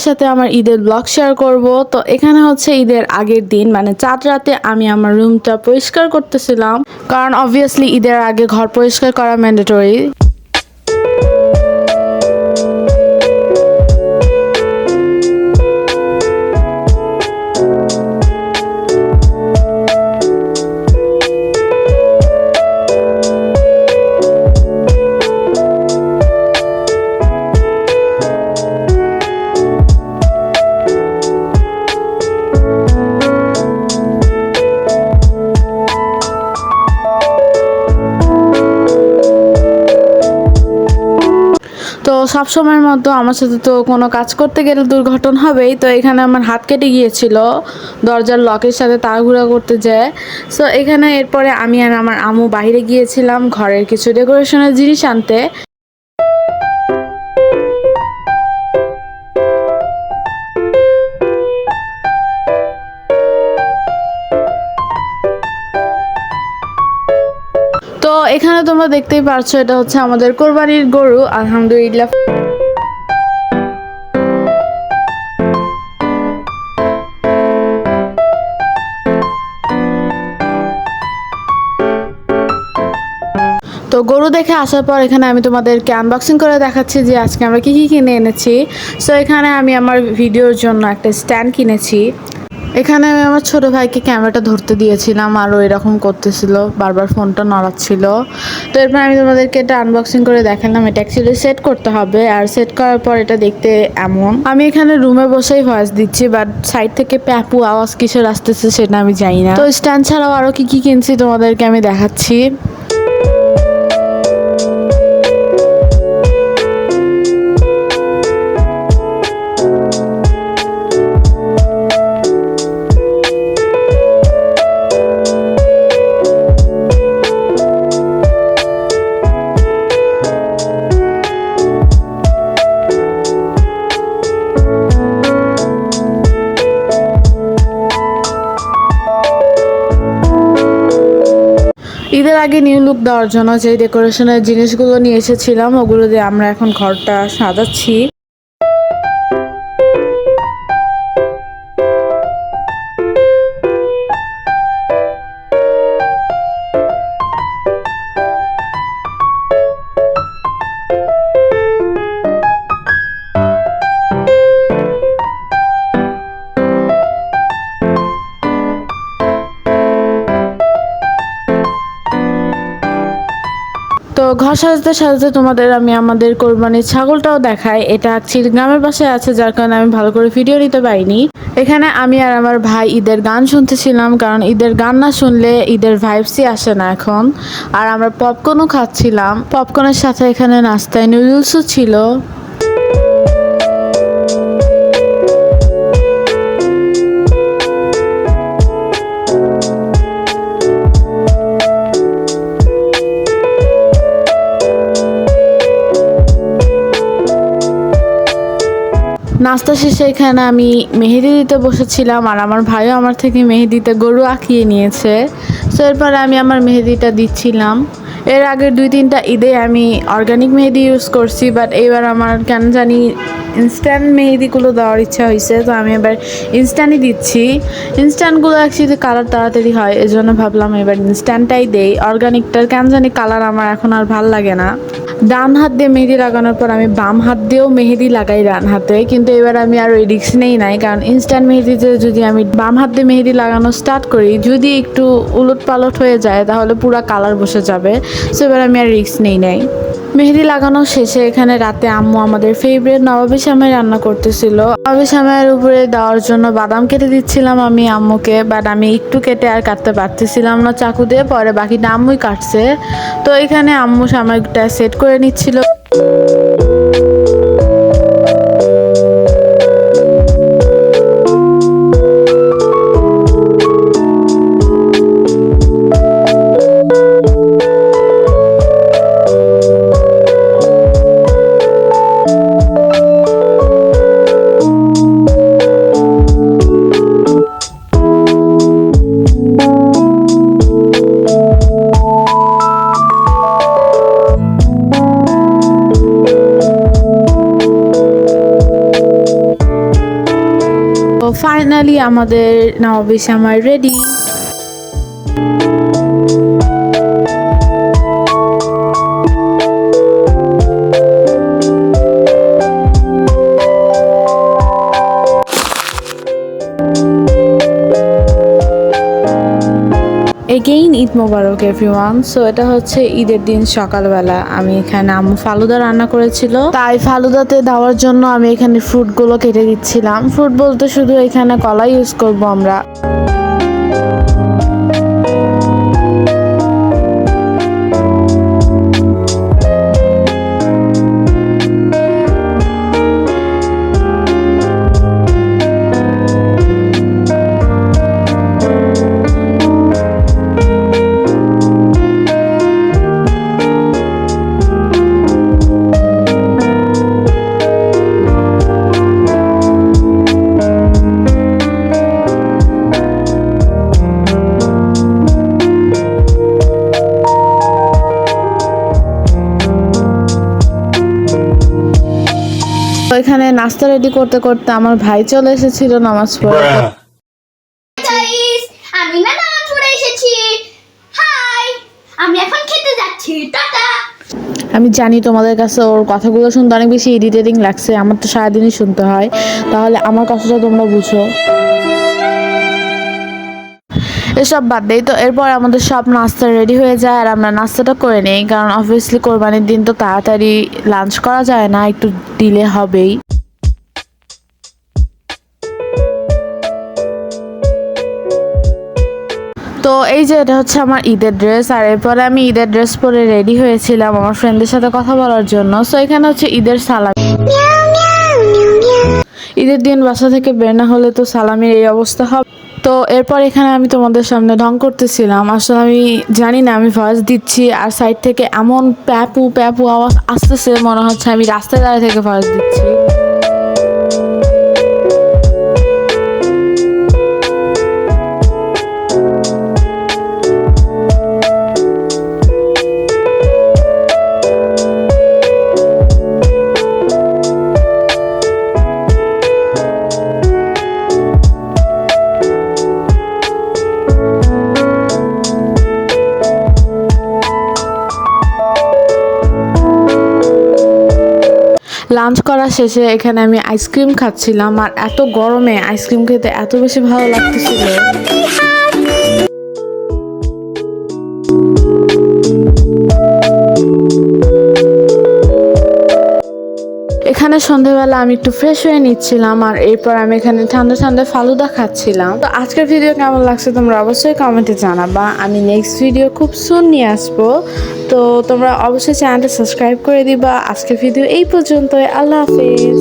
সাথে আমার ঈদের ব্লগ শেয়ার করব। তো এখানে হচ্ছে ঈদের আগের দিন মানে চাঁদ রাতে আমি আমার রুমটা পরিষ্কার করতেছিলাম, কারণ অবভিয়াসলি ঈদের আগে ঘর পরিষ্কার করা ম্যান্ডেটরি। তো সবসময়ের মতো আমার সাথে তো কোনো কাজ করতে গেলে দুর্ঘটনা হবেই। তো এখানে আমার হাত কেটে গিয়েছিল দরজার লকের সাথে তাড়াহুড়া করতে যেয়ে। সো এখানে এরপরে আমি আর আমার আম্মু বাইরে গিয়েছিলাম ঘরের কিছু ডেকোরেশনের জিনিস আনতে। তো এখানে তোমরা দেখতেই পারছো এটা হচ্ছে আমাদের কোরবানির গরু, আলহামদুলিল্লাহ। তো গরু দেখে আসার পর এখানে আমি তোমাদেরকে আনবক্সিং করে দেখাচ্ছি যে আজকে আমরা কী কী কিনে এনেছি। সো এখানে আমি আমার ভিডিওর জন্য একটা স্ট্যান্ড কিনেছি। এখানে আমি আমার ছোটো ভাইকে ক্যামেরাটা ধরতে দিয়েছিলাম আর ও এরকম করতেছিল, বারবার ফোনটা নড়াচ্ছিল। তো এরপর আমি তোমাদেরকে এটা আনবক্সিং করে দেখালাম। এটা অ্যাকচুয়ালি সেট করতে হবে, আর সেট করার পর এটা দেখতে এমন। আমি এখানে রুমে বসেই ভয়েস দিচ্ছি, বাট সাইড থেকে প্যাপু আওয়াজ কিসের আসতেছে সেটা আমি জানি না। তো স্ট্যান্ড ছাড়াও আরও কী কী কিনছি তোমাদেরকে আমি দেখাচ্ছি। ঈদের আগে নিউ লুক দেওয়ার জন্য যে ডেকোরেশনের জিনিসগুলো নিয়ে এসেছিলাম ওগুলো দিয়ে আমরা এখন ঘরটা সাজাচ্ছি। তো ঘর সাজাতে সাজাতে তোমাদের আমি আমাদের কোরবানির ছাগলটাও দেখাই। এটা অ্যাকচুয়ালি গ্রামের বাসায় আছে, যার কারণে আমি ভালো করে ভিডিও নিতে পারিনি। এখানে আমি আর আমার ভাই ঈদের গান শুনতেছিলাম, কারণ ঈদের গান না শুনলে ঈদের ভাইবসই আসে না এখন। আর আমরা পপকর্নও খাচ্ছিলাম, পপকর্নের সাথে এখানে নাস্তায় নুডলসও ছিল। নাস্তা শেষে এখানে আমি মেহেদি দিতে বসেছিলাম, আর আমার ভাইও আমার থেকে মেহেদিতে গরু আঁকিয়ে নিয়েছে। সো এরপরে আমি আমার মেহেদিটা দিচ্ছিলাম। এর আগের 2-3টা ঈদে আমি অর্গানিক মেহেদি ইউজ করছি, বাট এবার আমার কেন জানি ইনস্ট্যান্ট মেহেদিগুলো দেওয়ার ইচ্ছা হয়েছে। তো আমি এবার ইনস্ট্যান্টই দিচ্ছি। ইনস্ট্যান্টগুলো অ্যাকচুয়ালি কালার তাড়াতাড়ি হয়, এজন্য ভাবলাম এবার ইনস্ট্যান্টটাই দেই। অর্গানিকটার কেন জানি কালার আমার এখন আর ভাল লাগে না। ডান হাত দিয়ে মেহেদি লাগানোর পর আমি বাম হাত দিয়েও মেহেদি লাগাই ডান হাতে, কিন্তু এবার আমি আর ওই রিস্ক নেই নাই, কারণ ইনস্ট্যান্ট মেহেদিতে যদি আমি বাম হাত দিয়ে মেহেদি লাগানো স্টার্ট করি, যদি একটু উলট পালট হয়ে যায় তাহলে পুরো কালার বসে যাবে। সো এবার আমি আর রিস্ক নেই নাই। মেহেদি লাগানো শেষে এখানে রাতে আম্মু আমাদের ফেভারিট নবাবী সেমাই রান্না করতেছিল। নবাবী সেমাইয়ের উপরে দেওয়ার জন্য বাদাম কেটে দিচ্ছিলাম আমি আম্মুকে, বাট আমি একটু কেটে আর কাটতে পারতেছিলাম না চাকু দিয়ে, পরে বাকিটা আম্মুই কাটছে। তো এখানে আম্মু সেমাইটা সেট করে নিচ্ছিল। আমাদের নবাবী সামার রেডি। এগেইন ঈদ মোবারক এভরিওয়ান। সো এটা হচ্ছে ঈদের দিন সকালবেলা আমি এখানে আম্মু ফালুদা রান্না করেছিল, তাই ফালুদাতে দেওয়ার জন্য আমি এখানে ফ্রুটগুলো কেটে দিচ্ছিলাম। ফ্রুট বলতে শুধু এখানে কলা ইউজ করব আমরা। এখানে নাস্তা রেডি করতে করতে আমার ভাই চলে এসেছিল নামাজ পড়ে। আমি না নামাজ পড়ে এসেছি। হাই, আমি এখন খেতে যাচ্ছি, টাটা। আমি জানি তোমাদের কাছে ওর কথাগুলো শুনতে অনেক বেশি ইরিটেটিং লাগছে, আমার তো সারাদিনই শুনতে হয়, তাহলে আমার কথাটা তোমরা বুঝো। এসব বাদ দেই তো। এরপর আমাদের সব নাস্তা রেডি হয়ে যায় আর আমরা নাস্তাটা করে নেই, কারণ অবভিয়াসলি কোরবানির দিন তো তাড়াতাড়ি লাঞ্চ করা যায় না, একটু ডিলে হবেই। তো এই যে এটা হচ্ছে আমার ঈদের ড্রেস, আর এরপরে আমি ঈদের ড্রেস পরে রেডি হয়েছিলাম আমার ফ্রেন্ডদের সাথে কথা বলার জন্য। সো এখানে হচ্ছে ঈদের সালামি। ঈদের দিন বাসা থেকে বের না হলে তো সালামির এই অবস্থা হবে। তো এরপর এখানে আমি তোমাদের সামনে ঢং করতেছিলাম। আসলে আমি জানি না আমি ভয়েস দিচ্ছি আর সাইড থেকে এমন প্যাপু প্যাপু আওয়াজ আসতেছে, মনে হচ্ছে আমি রাস্তায় দাঁড়িয়ে থেকে ভয়েস দিচ্ছি। লাঞ্চ করা শেষে এখানে আমি আইসক্রিম খাচ্ছিলাম, আর এত গরমে আইসক্রিম খেতে এত বেশি ভালো লাগতেছিল। এখানে সন্ধ্যাবেলা আমি একটু ফ্রেশ হয়ে নিচ্ছিলাম, আর এরপর আমি এখানে ঠান্ডা ঠান্ডা ফালুদা খাচ্ছিলাম। তো আজকের ভিডিও কেমন লাগছে তোমরা অবশ্যই কমেন্টে জানাবা। আমি নেক্সট ভিডিও খুব সুন নিয়ে আসবো, তো তোমরা অবশ্যই চ্যানেলটা সাবস্ক্রাইব করে দিবা। আজকের ভিডিও এই পর্যন্তই। আল্লাহ হাফেজ।